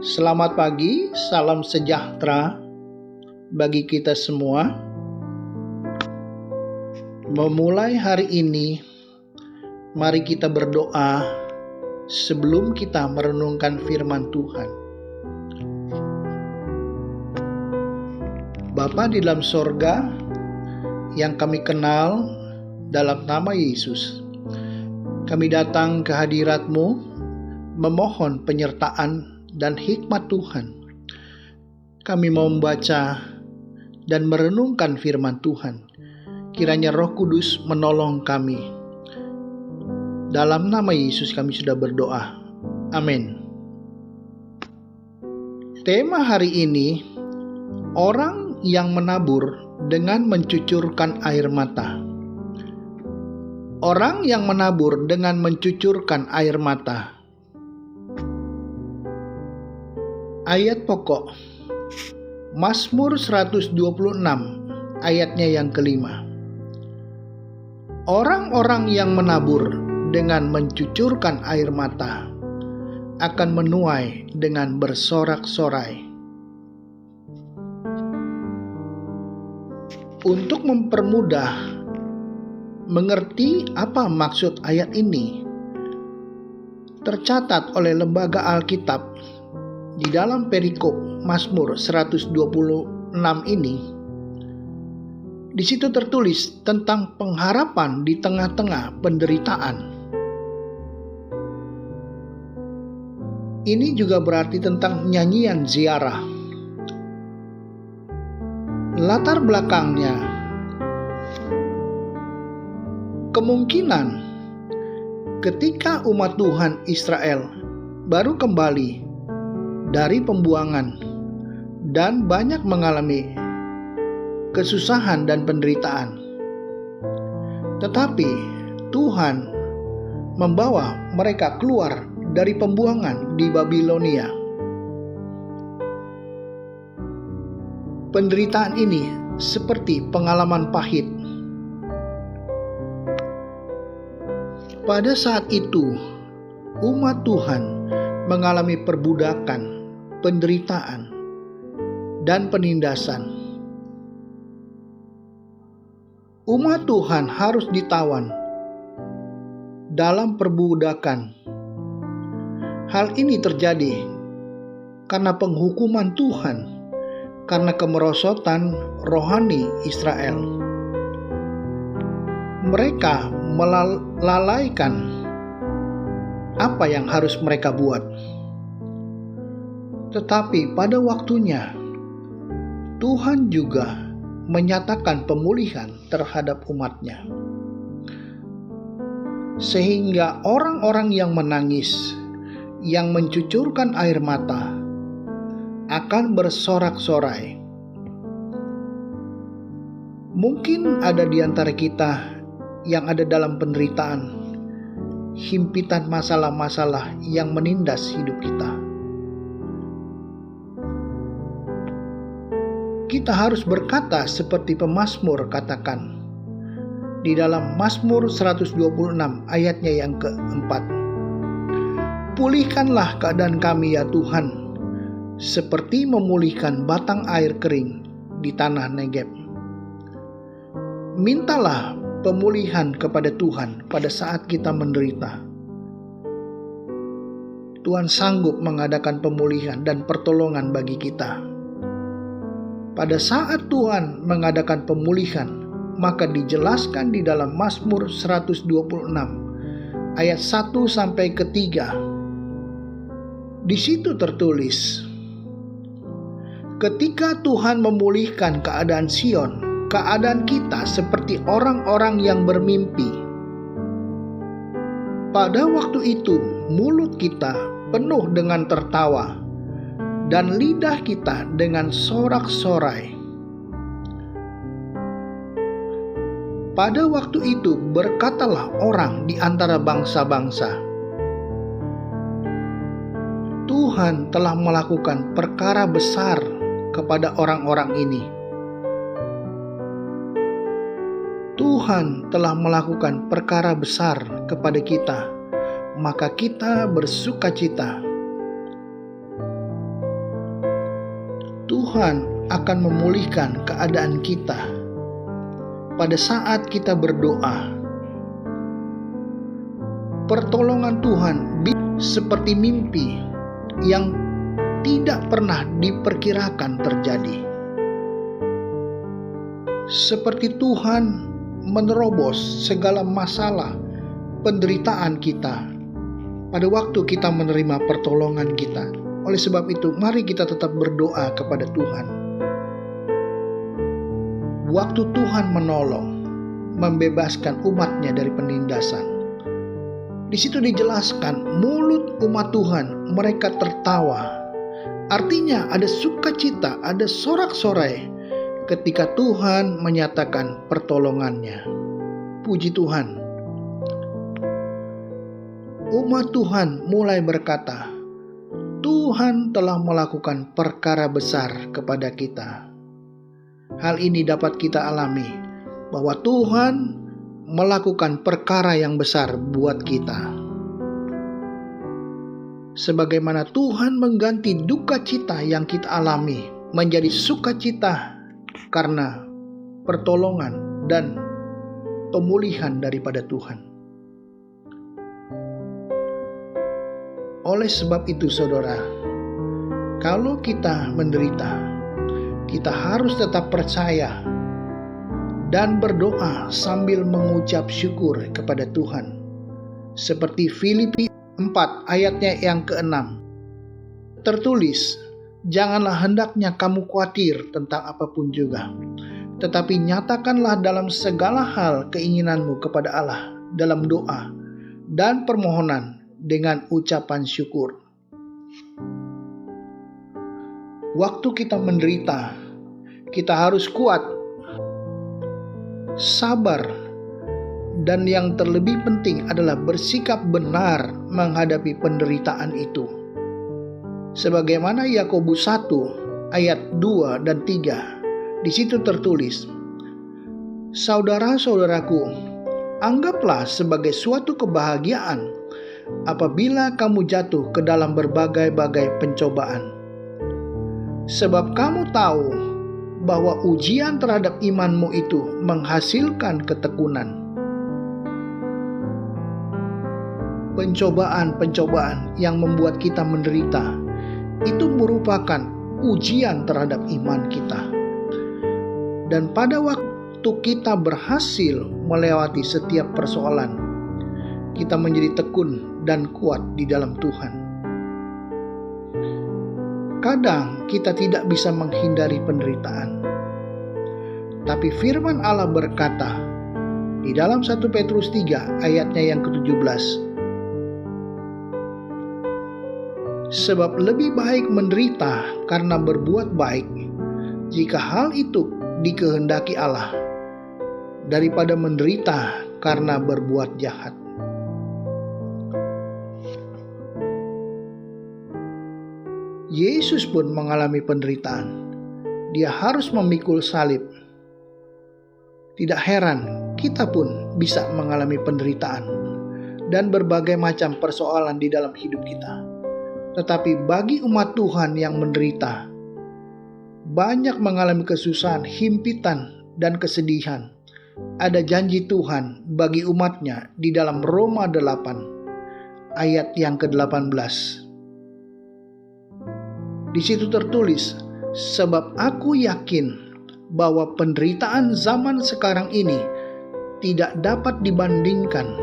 Selamat pagi, salam sejahtera bagi kita semua. Memulai hari ini, mari kita berdoa sebelum kita merenungkan firman Tuhan. Bapa di dalam sorga, yang kami kenal dalam nama Yesus, kami datang ke hadirat-Mu memohon penyertaan dan hikmat Tuhan. Kami mau membaca dan merenungkan firman Tuhan. Kiranya Roh Kudus menolong kami. Dalam nama Yesus kami sudah berdoa. Amin. Tema hari ini, orang yang menabur dengan mencucurkan air mata. Orang yang menabur dengan mencucurkan air mata. Ayat pokok Mazmur 126 ayatnya yang kelima. Orang-orang yang menabur dengan mencucurkan air mata akan menuai dengan bersorak-sorai. Untuk mempermudah mengerti apa maksud ayat ini, tercatat oleh Lembaga Alkitab di dalam perikop Mazmur 126 ini, di situ tertulis tentang pengharapan di tengah-tengah penderitaan. Ini juga berarti tentang nyanyian ziarah. Latar belakangnya, kemungkinan ketika umat Tuhan Israel baru kembali dari pembuangan dan banyak mengalami kesusahan dan penderitaan. Tetapi Tuhan membawa mereka keluar dari pembuangan di Babilonia. Penderitaan ini seperti pengalaman pahit. Pada saat itu, umat Tuhan mengalami perbudakan, penderitaan, dan penindasan. Umat Tuhan harus ditawan dalam perbudakan. Hal ini terjadi karena penghukuman Tuhan, karena kemerosotan rohani Israel. Mereka melalaikan apa yang harus mereka buat. Tetapi pada waktunya, Tuhan juga menyatakan pemulihan terhadap umatnya. Sehingga orang-orang yang menangis, yang mencucurkan air mata, akan bersorak-sorai. Mungkin ada di antara kita yang ada dalam penderitaan, himpitan masalah-masalah yang menindas hidup kita. Kita harus berkata seperti pemazmur katakan di dalam Mazmur 126 ayatnya yang keempat. Pulihkanlah keadaan kami ya Tuhan, seperti memulihkan batang air kering di tanah Negeb. Mintalah pemulihan kepada Tuhan pada saat kita menderita. Tuhan sanggup mengadakan pemulihan dan pertolongan bagi kita. Pada saat Tuhan mengadakan pemulihan, maka dijelaskan di dalam Mazmur 126 ayat 1 sampai ke 3. Di situ tertulis, ketika Tuhan memulihkan keadaan Sion, keadaan kita seperti orang-orang yang bermimpi. Pada waktu itu, mulut kita penuh dengan tertawa, dan lidah kita dengan sorak-sorai. Pada waktu itu berkatalah orang di antara bangsa-bangsa, Tuhan telah melakukan perkara besar kepada orang-orang ini. Tuhan telah melakukan perkara besar kepada kita, maka kita bersukacita. Tuhan akan memulihkan keadaan kita pada saat kita berdoa. Pertolongan Tuhan seperti mimpi yang tidak pernah diperkirakan terjadi. Seperti Tuhan menerobos segala masalah penderitaan kita pada waktu kita menerima pertolongan kita. Oleh sebab itu, mari kita tetap berdoa kepada Tuhan. Waktu Tuhan menolong, membebaskan umatnya dari penindasan, di situ dijelaskan mulut umat Tuhan mereka tertawa. Artinya ada sukacita, ada sorak-sorai ketika Tuhan menyatakan pertolongannya. Puji Tuhan. Umat Tuhan mulai berkata, Tuhan telah melakukan perkara besar kepada kita. Hal ini dapat kita alami bahwa Tuhan melakukan perkara yang besar buat kita. Sebagaimana Tuhan mengganti duka cita yang kita alami menjadi sukacita karena pertolongan dan pemulihan daripada Tuhan. Oleh sebab itu, saudara, kalau kita menderita, kita harus tetap percaya dan berdoa sambil mengucap syukur kepada Tuhan. Seperti Filipi 4 ayatnya yang ke-6. Tertulis, janganlah hendaknya kamu khawatir tentang apapun juga, tetapi nyatakanlah dalam segala hal keinginanmu kepada Allah dalam doa dan permohonan dengan ucapan syukur. Waktu kita menderita, kita harus kuat, sabar, dan yang terlebih penting adalah bersikap benar menghadapi penderitaan itu. Sebagaimana Yakobus 1 ayat 2 dan 3, di situ tertulis, saudara-saudaraku, anggaplah sebagai suatu kebahagiaan apabila kamu jatuh ke dalam berbagai-bagai pencobaan. Sebab kamu tahu bahwa ujian terhadap imanmu itu menghasilkan ketekunan. Pencobaan-pencobaan yang membuat kita menderita itu merupakan ujian terhadap iman kita. Dan pada waktu kita berhasil melewati setiap persoalan, kita menjadi tekun dan kuat di dalam Tuhan. Kadang kita tidak bisa menghindari penderitaan. Tapi firman Allah berkata di dalam 1 Petrus 3 ayatnya yang ke-17, sebab lebih baik menderita karena berbuat baik, jika hal itu dikehendaki Allah, daripada menderita karena berbuat jahat. Yesus pun mengalami penderitaan. Dia harus memikul salib. Tidak heran kita pun bisa mengalami penderitaan dan berbagai macam persoalan di dalam hidup kita. Tetapi bagi umat Tuhan yang menderita, banyak mengalami kesusahan, himpitan, dan kesedihan, ada janji Tuhan bagi umatnya di dalam Roma 8 ayat yang ke-18. Di situ tertulis, sebab aku yakin bahwa penderitaan zaman sekarang ini tidak dapat dibandingkan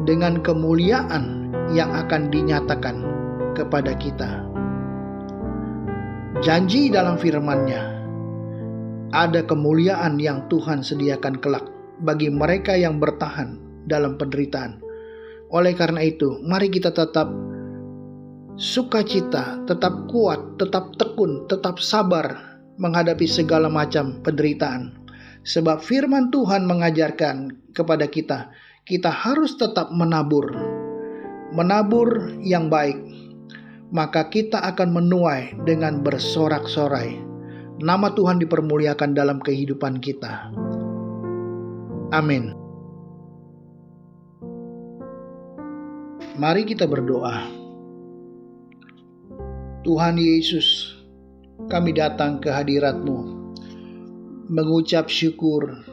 dengan kemuliaan yang akan dinyatakan kepada kita. Janji dalam firman-Nya, ada kemuliaan yang Tuhan sediakan kelak bagi mereka yang bertahan dalam penderitaan. Oleh karena itu, mari kita tetap sukacita, tetap kuat, tetap tekun, tetap sabar menghadapi segala macam penderitaan. Sebab firman Tuhan mengajarkan kepada kita, kita harus tetap menabur yang baik, maka kita akan menuai dengan bersorak-sorai. Nama Tuhan dipermuliakan dalam kehidupan kita. Amin. Mari kita berdoa. Tuhan Yesus, kami datang ke hadirat-Mu, mengucap syukur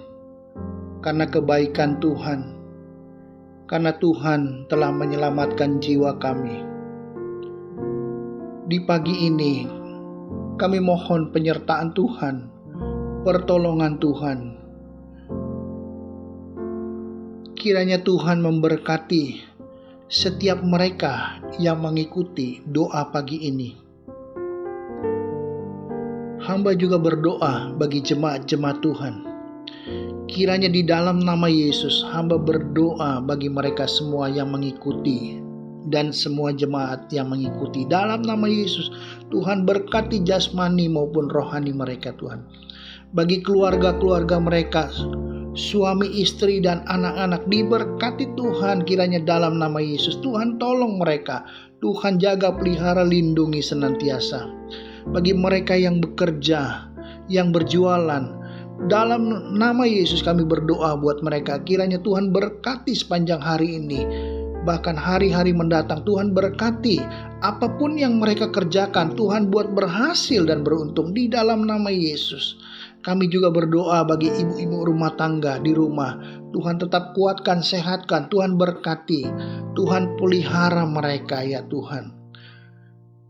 karena kebaikan Tuhan, karena Tuhan telah menyelamatkan jiwa kami. Di pagi ini, kami mohon penyertaan Tuhan, pertolongan Tuhan. Kiranya Tuhan memberkati setiap mereka yang mengikuti doa pagi ini. Hamba juga berdoa bagi jemaat-jemaat Tuhan. Kiranya di dalam nama Yesus, hamba berdoa bagi mereka semua yang mengikuti dan semua jemaat yang mengikuti. Dalam nama Yesus, Tuhan berkati jasmani maupun rohani mereka, Tuhan. Bagi keluarga-keluarga mereka, suami, istri, dan anak-anak, diberkati Tuhan kiranya dalam nama Yesus. Tuhan tolong mereka, Tuhan jaga, pelihara, lindungi senantiasa. Bagi mereka yang bekerja, yang berjualan, dalam nama Yesus kami berdoa buat mereka. Kiranya Tuhan berkati sepanjang hari ini, bahkan hari-hari mendatang. Tuhan berkati apapun yang mereka kerjakan, Tuhan buat berhasil dan beruntung di dalam nama Yesus. Kami juga berdoa bagi ibu-ibu rumah tangga di rumah. Tuhan tetap kuatkan, sehatkan, Tuhan berkati, Tuhan pelihara mereka ya Tuhan.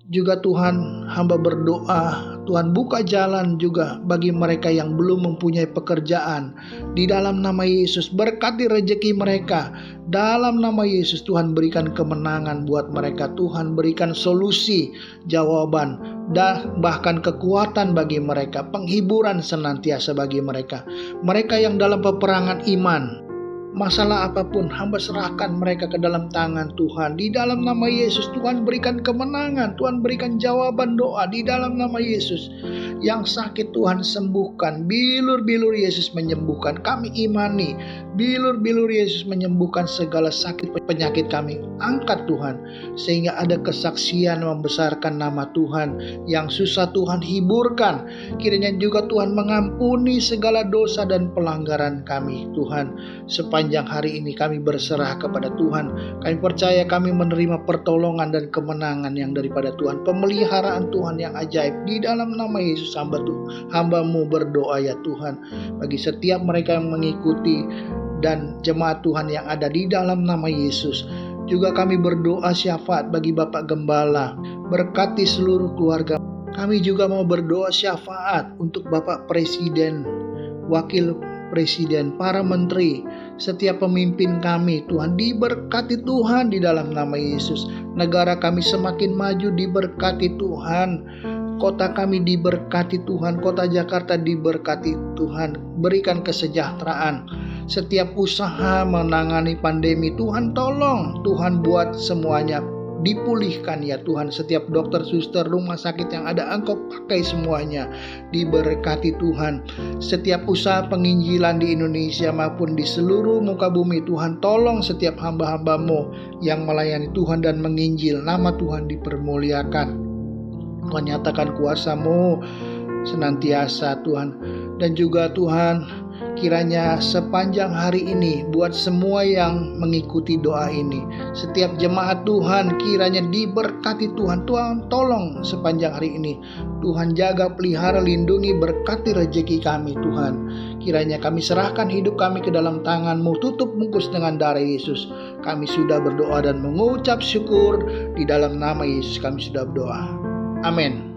Juga Tuhan, hamba berdoa, Tuhan buka jalan juga bagi mereka yang belum mempunyai pekerjaan. Di dalam nama Yesus, berkati rezeki mereka. Dalam nama Yesus, Tuhan berikan kemenangan buat mereka. Tuhan berikan solusi, jawaban, dan bahkan kekuatan bagi mereka. Penghiburan senantiasa bagi mereka. Mereka yang dalam peperangan iman, masalah apapun, hamba serahkan mereka ke dalam tangan Tuhan. Di dalam nama Yesus, Tuhan berikan kemenangan, Tuhan berikan jawaban doa di dalam nama Yesus. Yang sakit Tuhan sembuhkan, bilur-bilur Yesus menyembuhkan. Kami imani, bilur-bilur Yesus menyembuhkan segala sakit penyakit kami. Angkat Tuhan, sehingga ada kesaksian membesarkan nama Tuhan. Yang susah Tuhan hiburkan. Kiranya juga Tuhan mengampuni segala dosa dan pelanggaran kami. Tuhan, sepanjang hari ini kami berserah kepada Tuhan. Kami percaya kami menerima pertolongan dan kemenangan yang daripada Tuhan. Pemeliharaan Tuhan yang ajaib. Di dalam nama Yesus hamba-Mu berdoa ya Tuhan. Bagi setiap mereka yang mengikuti dan jemaat Tuhan yang ada di dalam nama Yesus. Juga kami berdoa syafaat bagi Bapak Gembala. Berkati seluruh keluarga. Kami juga mau berdoa syafaat untuk Bapak Presiden, Wakil Presiden, para menteri, setiap pemimpin kami. Tuhan diberkati Tuhan di dalam nama Yesus. Negara kami semakin maju, diberkati Tuhan. Kota kami diberkati Tuhan, kota Jakarta diberkati Tuhan. Berikan kesejahteraan. Setiap usaha menangani pandemi, Tuhan tolong. Tuhan buat semuanya dipulihkan ya Tuhan. Setiap dokter, suster, rumah sakit yang ada, Engkau pakai semuanya. Diberkati Tuhan. Setiap usaha penginjilan di Indonesia maupun di seluruh muka bumi, Tuhan tolong setiap hamba-hamba-Mu yang melayani Tuhan dan menginjil. Nama Tuhan dipermuliakan. Tuhan nyatakan kuasa-Mu senantiasa Tuhan. Dan juga Tuhan, kiranya sepanjang hari ini buat semua yang mengikuti doa ini, setiap jemaat Tuhan kiranya diberkati Tuhan. Tuhan tolong sepanjang hari ini. Tuhan jaga, pelihara, lindungi, berkati rezeki kami Tuhan. Kiranya kami serahkan hidup kami ke dalam tangan-Mu, tutup bungkus dengan darah Yesus. Kami sudah berdoa dan mengucap syukur. Di dalam nama Yesus kami sudah berdoa. Amin.